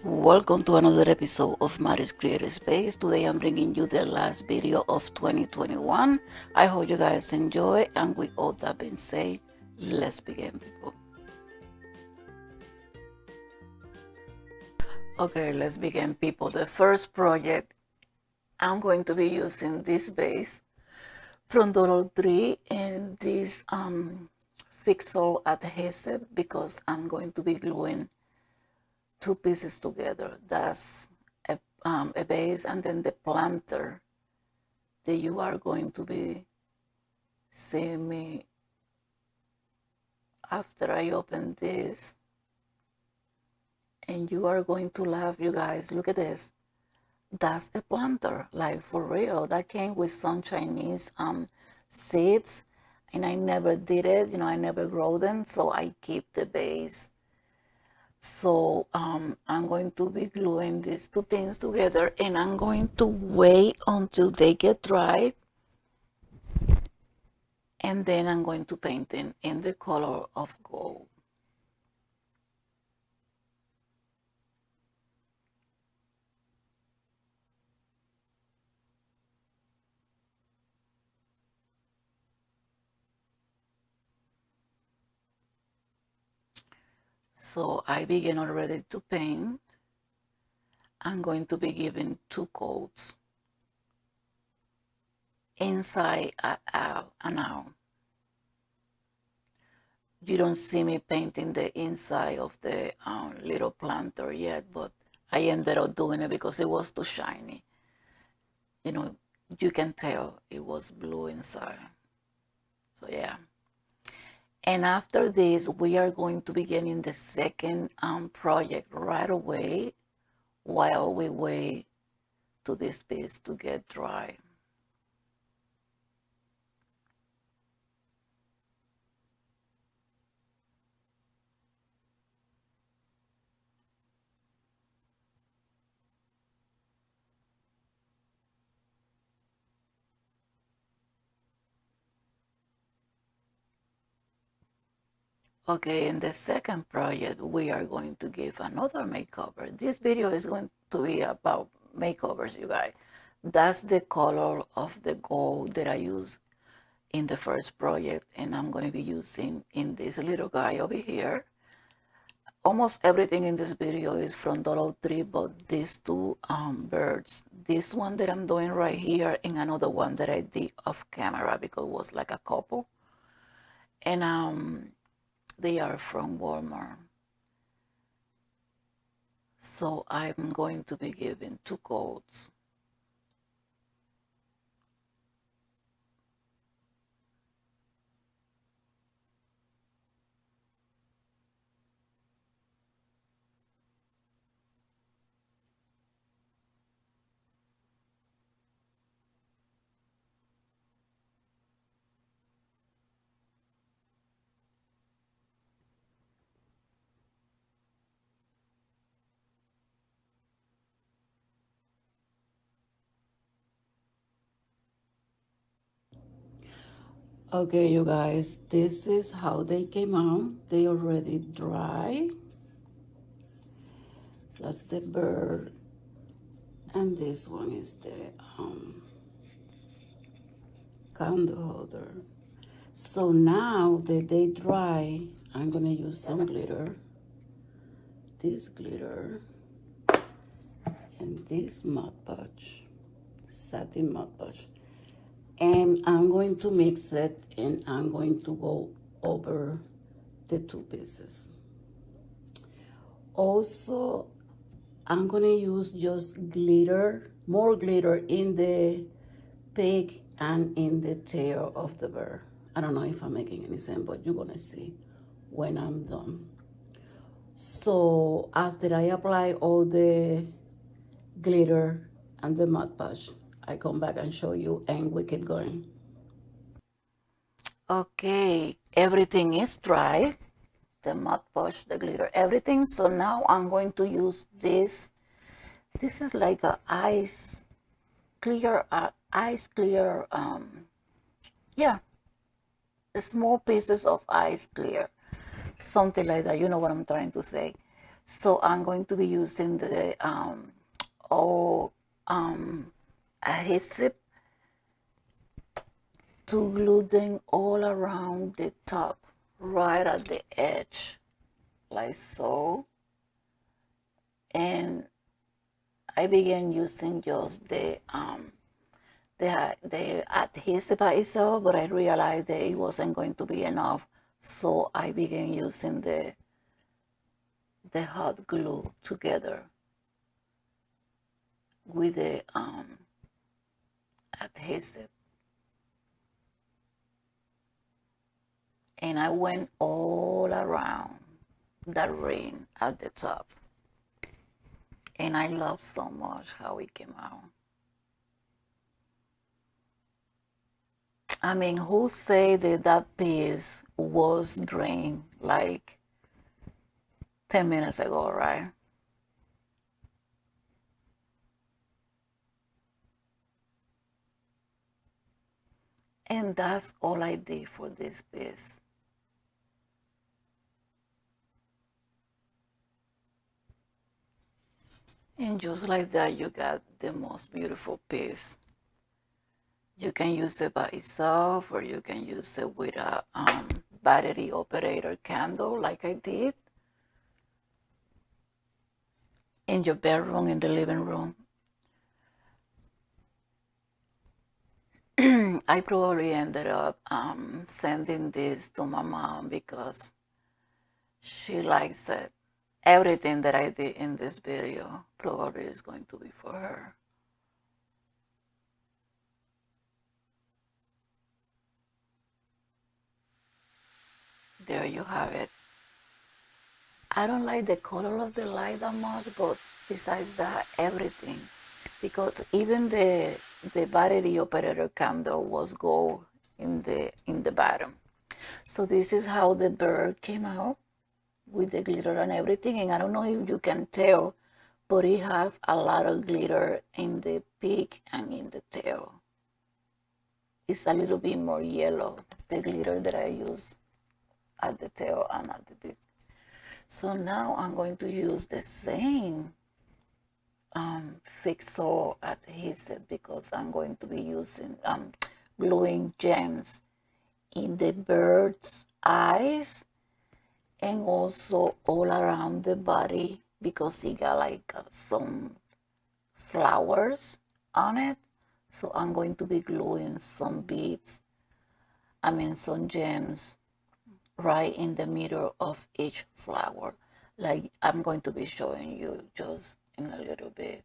Welcome to another episode of Mari's Creative Space. Today I'm bringing you the last video of 2021. I hope you guys enjoy, and with all that being said, let's begin, people. Okay, let's begin, people. The first project, I'm going to be using this base from dollartree and this fixal adhesive because I'm going to be gluing two pieces together. That's a base, and then the planter that you are going to be seeing me after I open this. And you are going to laugh, you guys. Look at this. That's a planter, like for real. That came with some Chinese seeds, and I never did it. I never grow them, so I keep the base. So I'm going to be gluing these two things together, and I'm going to wait until they get dry, and then I'm going to paint them in the color of gold. So I begin already to paint. I'm going to be giving two coats, inside out and out. You don't see me painting the inside of the little planter yet, but I ended up doing it because it was too shiny. You can tell it was blue inside. So yeah. And after this, we are going to begin in the second project right away while we wait to this piece to get dry. Okay, in the second project, we are going to give another makeover. This video is going to be about makeovers, you guys. That's the color of the gold that I used in the first project, and I'm going to be using in this little guy over here. Almost everything in this video is from dollartree, but these two birds, this one that I'm doing right here, and another one that I did off camera because it was like a couple, and they are from Walmart. So I'm going to be giving two coats. Okay, you guys, this is how they came out. They already dry. That's the bird, and this one is the candle holder. So now that they dry, I'm gonna use some glitter, this glitter, and this Mod Podge, satin Mod Podge. And I'm going to mix it, and I'm going to go over the two pieces. Also, I'm gonna use just glitter, more glitter in the pig and in the tail of the bird. I don't know if I'm making any sense, but you're gonna see when I'm done. So after I apply all the glitter and the Mod Podge, I come back and show you, and we keep going. Okay, everything is dry. The Mod Podge, the glitter, everything. So now I'm going to use this. This is like a ice clear, yeah, small pieces of ice clear, something like that. You know what I'm trying to say. So I'm going to be using the all adhesive to glue them all around the top, right at the edge, like so. And I began using just the adhesive by itself, but I realized that it wasn't going to be enough, so I began using the hot glue together with the adhesive, and I went all around that ring at the top, and I love so much how it came out. I mean, who say that that piece was green like 10 minutes ago, right? And that's all I did for this piece. And just like that, you got the most beautiful piece. You can use it by itself, or you can use it with a battery operator candle like I did in your bedroom, in the living room. I probably ended up sending this to my mom because she likes it. Everything that I did in this video probably is going to be for her. There you have it. I don't like the color of the light that much, but besides that, everything. Because even the battery operator candle was gold in the bottom. So this is how the bird came out with the glitter and everything. And I don't know if you can tell, but it have a lot of glitter in the beak and in the tail. It's a little bit more yellow, the glitter that I use at the tail and at the beak. So now I'm going to use the same fixo adhesive because I'm going to be using gluing gems in the bird's eyes and also all around the body because he got like some flowers on it. So I'm going to be gluing some beads, some gems right in the middle of each flower. Like I'm going to be showing you just in a little bit.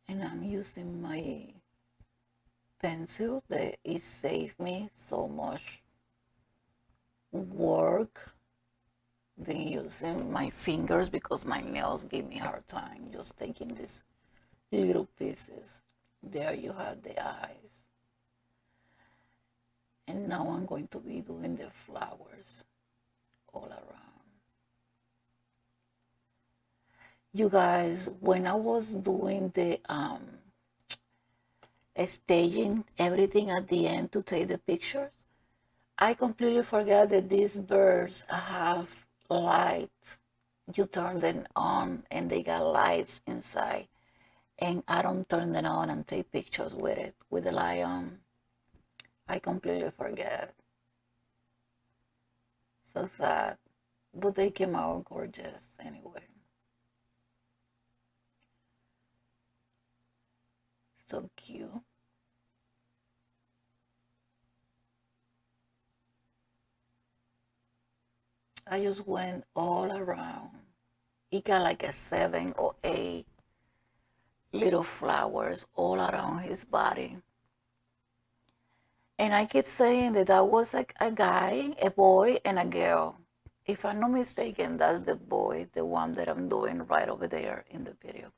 And I'm using my pencil that it saved me so much work than using my fingers because my nails give me a hard time just taking these little pieces. There you have the eyes. And now I'm going to be doing the flowers all around. You guys, when I was doing the staging everything at the end to take the pictures, I completely forgot that these birds have light. You turn them on and they got lights inside. And I don't turn them on and take pictures with it, with the light on. I completely forget. So sad. But they came out gorgeous anyway. So cute. I just went all around. He got like a 7 or 8 little flowers all around his body. And I keep saying that that was like a guy, a boy, and a girl. If I'm not mistaken, that's the boy, the one that I'm doing right over there in the video.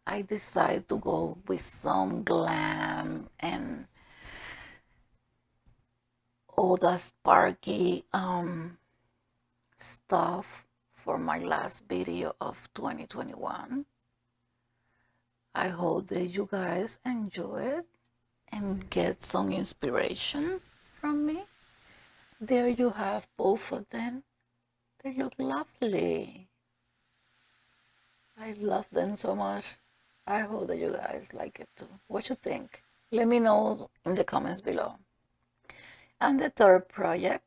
I decided to go with some glam and all the sparky stuff for my last video of 2021. I hope that you guys enjoy it and get some inspiration from me. There you have both of them. They look lovely. I love them so much. I hope that you guys like it too. What you think? Let me know in the comments below. And the third project,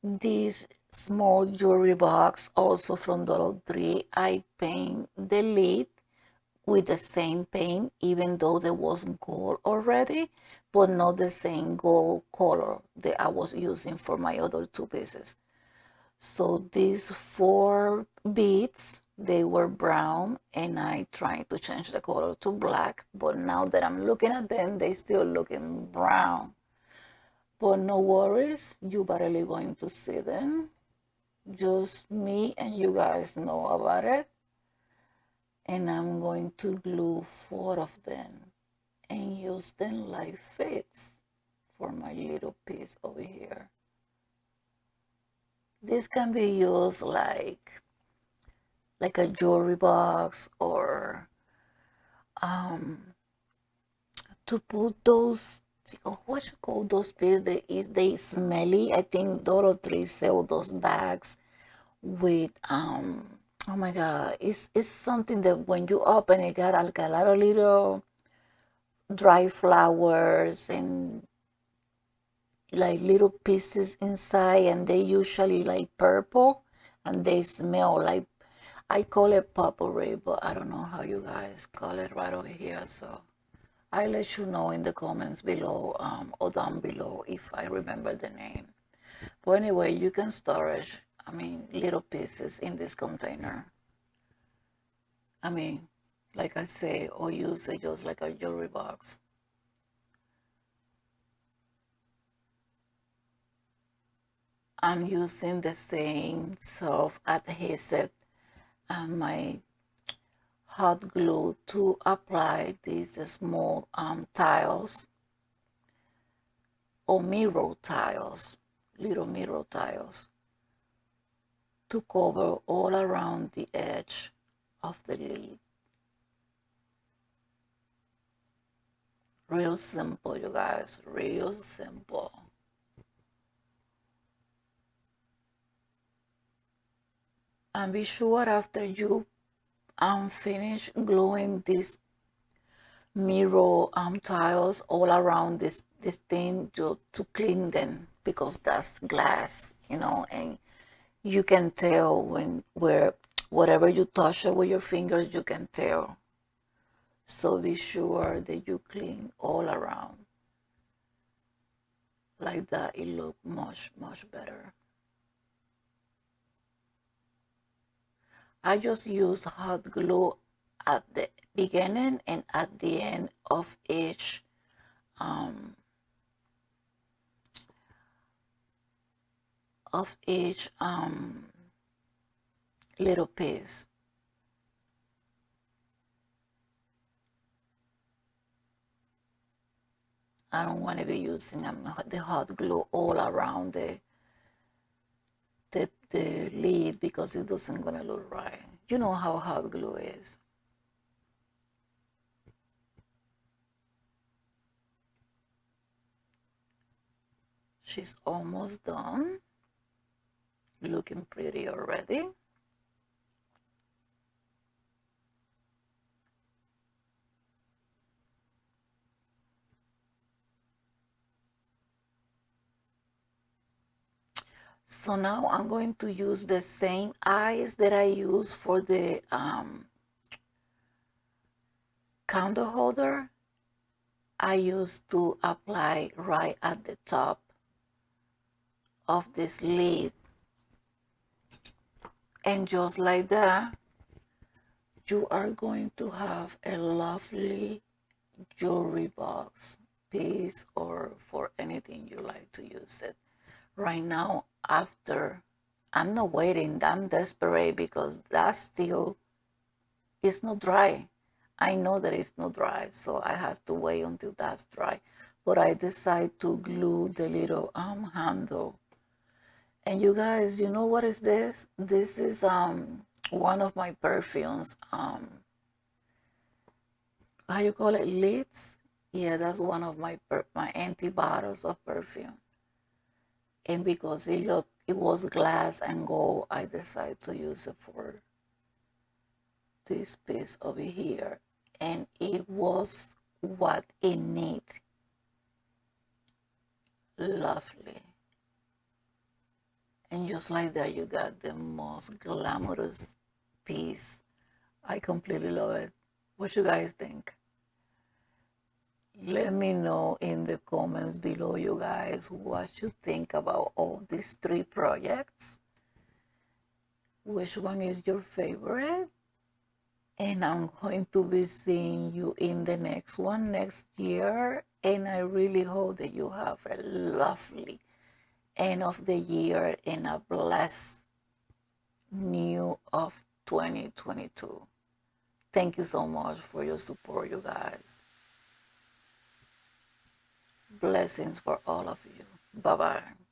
this small jewelry box, also from dollartree. I paint the lid with the same paint, even though there was gold already, but not the same gold color that I was using for my other two pieces. So these 4 beads, they were brown, and I tried to change the color to black, but now that I'm looking at them, they still looking brown. But no worries, you barely going to see them. Just me and you guys know about it. And I'm going to glue 4 of them and use them like fits for my little piece over here. This can be used like a jewelry box, or to put those, what you call those pieces, they smelly. I think dollartree sell those bags with oh my god, it's something that when you open it got like a lot of little dry flowers and like little pieces inside, and they usually like purple, and they smell like, I call it potpourri, but I don't know how you guys call it right over here. So I'll let you know in the comments below, or down below, if I remember the name. But anyway, you can storage, little pieces in this container. Like I say, or use it just like a jewelry box. I'm using the same soft adhesive and my hot glue to apply these small tiles, or mirror tiles, little mirror tiles, to cover all around the edge of the lid. Real simple, you guys, real simple. And be sure after you finish gluing these mirror tiles all around this thing, to clean them, because that's glass, and you can tell wherever you touch it with your fingers, you can tell. So be sure that you clean all around. Like that, it looks much, much better. I just use hot glue at the beginning and at the end of each little piece. I don't want to be using the hot glue all around the lid, because it doesn't gonna look right. You know how hot glue is. She's almost done. Looking pretty already. So now I'm going to use the same eyes that I use for the candle holder. I used to apply right at the top of this lid. And just like that, you are going to have a lovely jewelry box piece, or for anything you like to use it. Right now, after, I'm not waiting, I'm desperate, because that still is not dry. I know that it's not dry, so I have to wait until that's dry. But I decide to glue the little handle And you guys, you know what is this? This is one of my perfumes. How you call it? Lids? Yeah, that's one of my empty bottles of perfume. And because it was glass and gold, I decided to use it for this piece over here. And it was what it need. Lovely. And just like that, you got the most glamorous piece. I completely love it. What you guys think? Let me know in the comments below, you guys, what you think about all these three projects. Which one is your favorite? And I'm going to be seeing you in the next one next year. And I really hope that you have a lovely end of the year and a blessed new of 2022. Thank you so much for your support, you guys. Blessings for all of you. Bye-bye.